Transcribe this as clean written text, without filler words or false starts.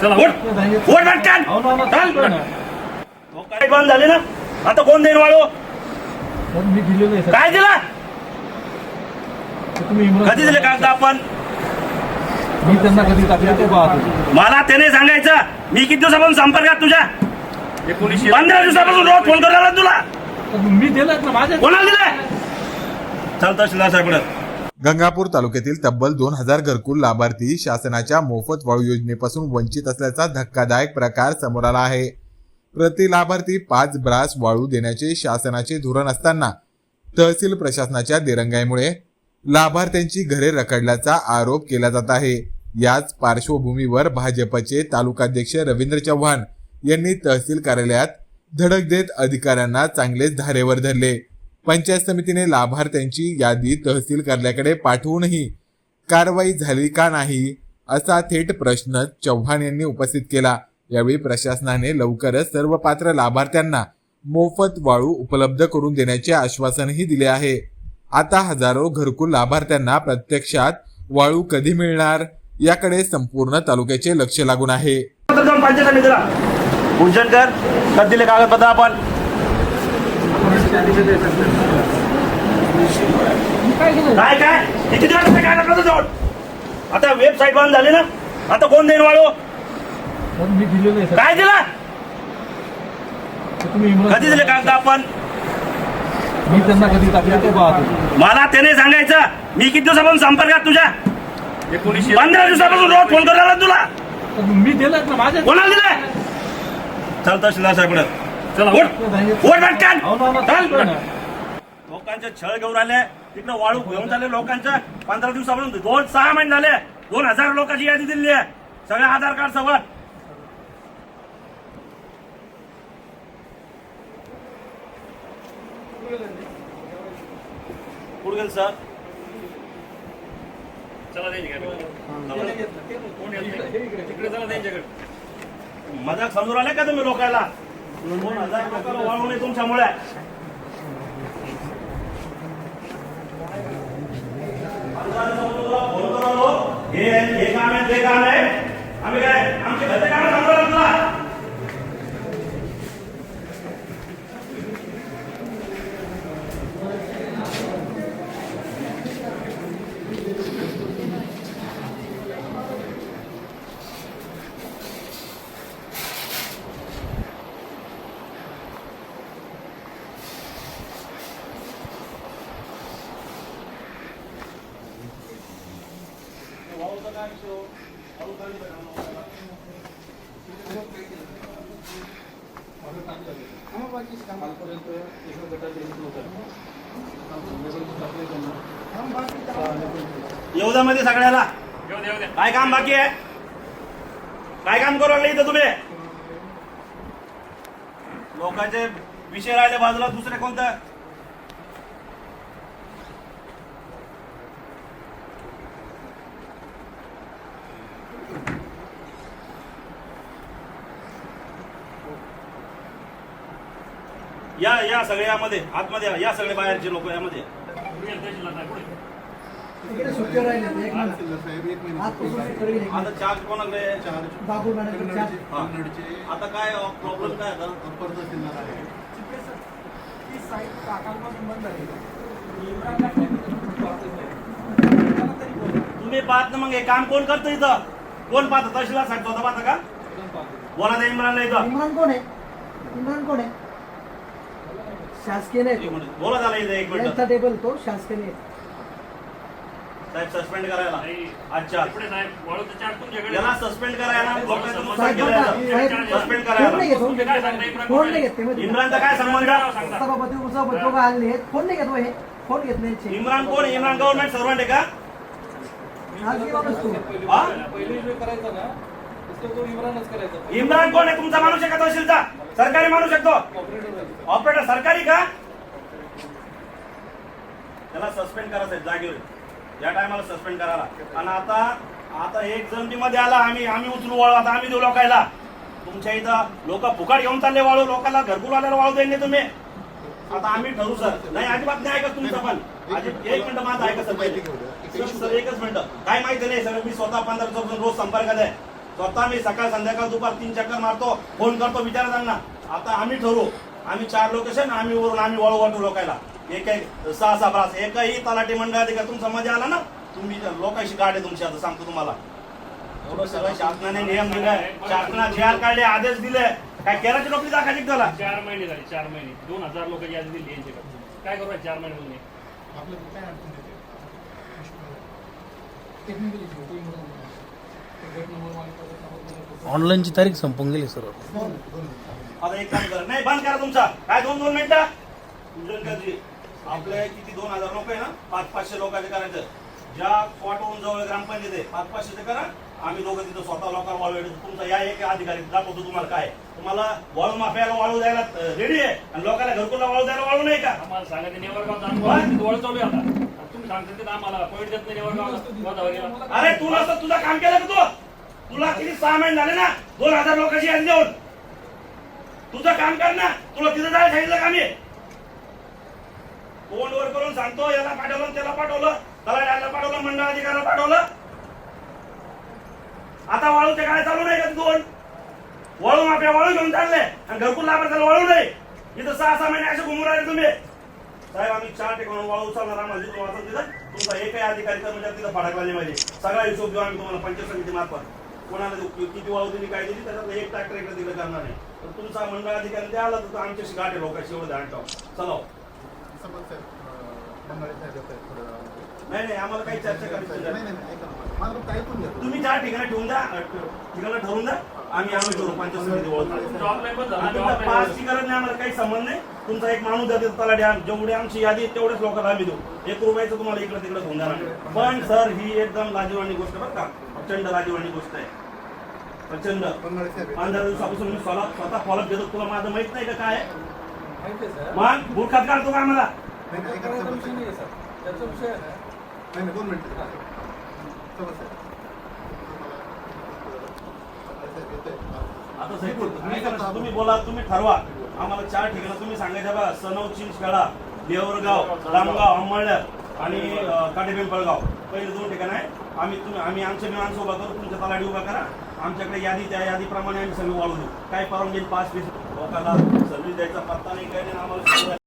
काय बंद झाले ना आता कोण देईन वाळू मी दिलेलं आहे काय दिला तुम्ही कधी दिले कागद आपण मी त्यांना कधी टाकले ते पाहतो मला त्याने सांगायचं मी किती दिवसापासून संपर्कात तुझ्या 15 दिवसापासून रोज फोन करायला तुला मी दिलं ना माझ्या कोणाला दिलाय चालतं तहसीलदार साहेब गंगापूर तालुक्यातील तब्बल 2000 घरकुल लाभार्थी शासनाच्या मोफत वाळू योजनेपासून वंचित असल्याचा धक्कादायक प्रकार समोर आला आहे. प्रति लाभार्थी 5 ब्रास वाळू देण्याचे शासनाचे धोरण असताना तहसील प्रशासनाच्या दिरंगाईमुळे लाभार्थ्यांची घरे रखडल्याचा आरोप केला जात आहे. याच पार्श्वभूमीवर भाजपचे तालुकाध्यक्ष रवींद्र चव्हाण यांनी तहसील कार्यालयात धडक देत अधिकाऱ्यांना चांगलेच धारेवर धरले. पंचायत समितीने लाभार्थ्यांची यादी तहसील कार्यालयाकडे पाठवूनही कारवाई झाली का नाही असा थेट प्रश्न चव्हाण यांनी उपस्थित केला. यावेळी प्रशासनाने लवकरच सर्व पात्र लाभार्थ्यांना मोफत वाळू उपलब्ध करून देण्याचे आश्वासनही दिले आहे. आता हजारो घरकुल लाभार्थ्यांना प्रत्यक्षात वाळू कधी मिळणार याकडे संपूर्ण तालुक्याचे लक्ष लागून आहे. पंचायत समितीला भूषणकर कधी दिले कागदपत्र आपण काय काय किती दिवस काय लागलं जोड आता वेबसाईट बंद झाली ना आता कोण देईन वाळू मी दिलेलं आहे काय दिला तुम्ही कधी दिले कागद आपण मी त्यांना कधी टाकले ते पाहतो मला त्याने सांगायचं मी किती दिवसापासून संपर्कात तुझ्या 15 दिवसापासून रोज फोन करायला तुला मी दिलं ना माझ्या कोणाला दिलाय चालतं तहसीलदार साहेब लोकांचे छळ घेऊन आले तिकडे वाळू घेऊन झाले लोकांच्या 15 दिवसापासून 2-6 महिने झाले 2000 लोकांची यादी दिली आहे सगळे आधार कार्ड सोबत कुठे गेल सर चला मजाक समजून आले का तुम्ही लोकांना 2000 लोकांना वाळू नाही तुमच्यामुळे हे काम आहे ते काम आहे आम्ही काय आमचे घरचे काम सांगतो तुला येऊ मध्ये सगळ्याला काय काम बाकी आहे काय काम करू लागले इथं तुम्ही लोकांचे विषय राहिले बाजूला दुसरे कोणतं या सगळ्यामध्ये आतमध्ये या सगळे बाहेरचे लोक यामध्ये आता चार्ज कोणाकडे आता काय प्रॉब्लेम काय आता तुम्ही पाहत ना मग हे काम कोण करतं इथं कोण पाहतं तहसीलदार साहेब स्वतः पाहता का बोला त्या इम्रानला इथं इम्रान कोण आहे इम्रान कोण आहे शासकीय नाही बोला झाला इथं 1 मिनिट टेबल तो शासकीय नाही साहेब सस्पेंड करायला अच्छा याला सस्पेंड करायला सस्पेंड करायला इम्रानचा काय संबंध फोन नाही घेतो हे फोन घेत नाही इम्रान कोण इम्रान गव्हर्नमेंट सर्वंट आहे का इम्रान कोण आहे तुमचा माणूस आहे का तहसीलचा सरकारी माणूस शकतो ऑपरेटर सरकारी का त्याला सस्पेंड करा साहेब जागेवर या टायमाला सस्पेंड करायला आणि आता एक जण मध्ये आला आम्ही उचलू वाळू आता आम्ही देऊ लोकायला तुमच्या इथं लोक फुकाट घेऊन चालले वाळू लोकांना घरकुल आल्याला वाळू देणे तुम्ही आता आम्ही ठरवू सर नाही अजिबात नाही ऐकत तुमचं पण अजिबात 1 मिनिट माझं ऐका सर पहिले सर एकच मिनिट काय माहिती नाही सर मी स्वतः 15 दिवसापासून रोज संपर्कात आहे स्वतः मी सकाळ संध्याकाळ दुपार 3 चक्कर मारतो, फोन करतो, विचारा त्यांना. आता आम्ही ठरवू, आम्ही 4 लोकेशन, आम्ही वरून आम्ही वळू वाटू लोकायला. एक 6 ब्रास, एकही तलाठी मंडळ अधिकारी तुमचा मध्ये आला ना, तुम्ही लोकांशी गाठ आहे तुमची. आता सांगतो तुम्हाला, एवढं सगळं शासनाने नियम दिलाय, शासनाने जे आर काढले, आदेश दिले. काय केराची नोकरी दाखायची त्याला? 4 महिने झाले, 4 महिने 2000 लोक यादी दिली यांच्याकडे. काय करू 4 महिने तुम्ही? ऑनलाईनची तारीख संपून गेली सर. आता एक काम करा, नाही बंद करा तुमचा. काय 2 मिनिटं आपले किती 2000 लोक आहे ना, 500 लोकांचे करायचं. ज्या स्पॉटवरून जवळ ग्रामपंचायत आहे 500 करा. आम्ही दोघं तिथं स्वतः लोकांना वाळू येतो. तुमचा या एक अधिकारी दाखवतो तुम्हाला काय. तुम्हाला वाळू माफियाला वाळू द्यायला रेडी आहे आणि लोकांना घरकुलला वाळू द्यायला वाळू नाही का? आम्हाला सांगा ते नेवरगाव वळ चालू आहे आता. तुम्ही सांगता ते आम्हाला पॉईंट देत नाही नेवरगाव गोदावरीला. अरे तू नसतं तुझं काम केलं का तू? तुला किती 6 महिने झाले ना 2000 लोकांची यादी देऊन. तुझं काम कर ना. तुला तिथं जायला सांगितलं का मी? फोनवर करून सांगतो, याला पाठवलं, त्याला पाठवलं, तलाठ्याला पाठवलं, मंडळ अधिकाऱ्याला पाठवलं. आता वाळूचे काय चालू नाही का? 2 वाळू माफिया वाळू घेऊन चालले आणि घरकुल लाभार्थ्याला वाळू नाही. इथं 6 महिने असे घुमून राहिले तुम्ही. साहेब आम्ही 4 ठिकाणी वाळू उचलणार. आम्हाला जिथून वाचून तिथं तुमचा एकही अधिकारी कर्मचारी तिथं फडकला नाही पाहिजे. सगळा हिशोब देऊ आम्ही तुम्हाला पंचायत समिती मार्फत. कोणाला किती वाळू दिली, काय दिली, त्याच्यात 1 ट्रॅक्टर इकडे तिकडे करणार नाही. तर तुमचा मंडळ अधिकारी ते आला तर आमच्याशी गाठ आहे लोकांशी. एवढं ध्यान ठेवा. चला. नाही नाही, आम्हाला काही चर्चा करायची नाही. तुम्ही 4 ठिकाणी ठेवून द्या, ठिकाणं ठरवून द्या. आम्ही ठरवू पंचायत समिती ओळखतो. ऑनलाईन पण झालं. तुमचा पासची गरज नाही, आम्हाला काही संबंध नाही. तुमचा एक माणूस द्या त्याला द्या. जेवढी आमची यादी आहे तेवढ्याच लोकांना आम्ही देऊ. 1 रुपयाचं तुम्हाला इकडे तिकडे होऊन जाणार. पण सर ही एकदम लाजीवानी गोष्ट बरं का, प्रचंड लाजीवानी गोष्ट आहे. प्रचंड 15 दिवसापासून मी स्वतः फॉलोअप घेतो. तुला माझं माहित नाही का काय आहे? मग बुरखात काढतो का आम्हाला? आता तुम्ही बोला, तुम्ही ठरवा. आम्हाला 4 ठिकाणं तुम्ही सांगायचं बघा. सनव, चिंचखेडा, देवरगाव, रामगाव, अंमळनेर आणि काटे पिंपळगाव. पहिले 2 ठिकाण आहे. आम्ही आमचे माणसं उभा करू, तुमच्या तलाठी उभा करा. आमच्याकडे यादी, त्या यादीप्रमाणे आम्ही सगळं वाळू देऊ. काय परवानगी 5-20 लोकांना सर्व्हिस द्यायचा पत्ता नाही, काय नाही. आम्हाला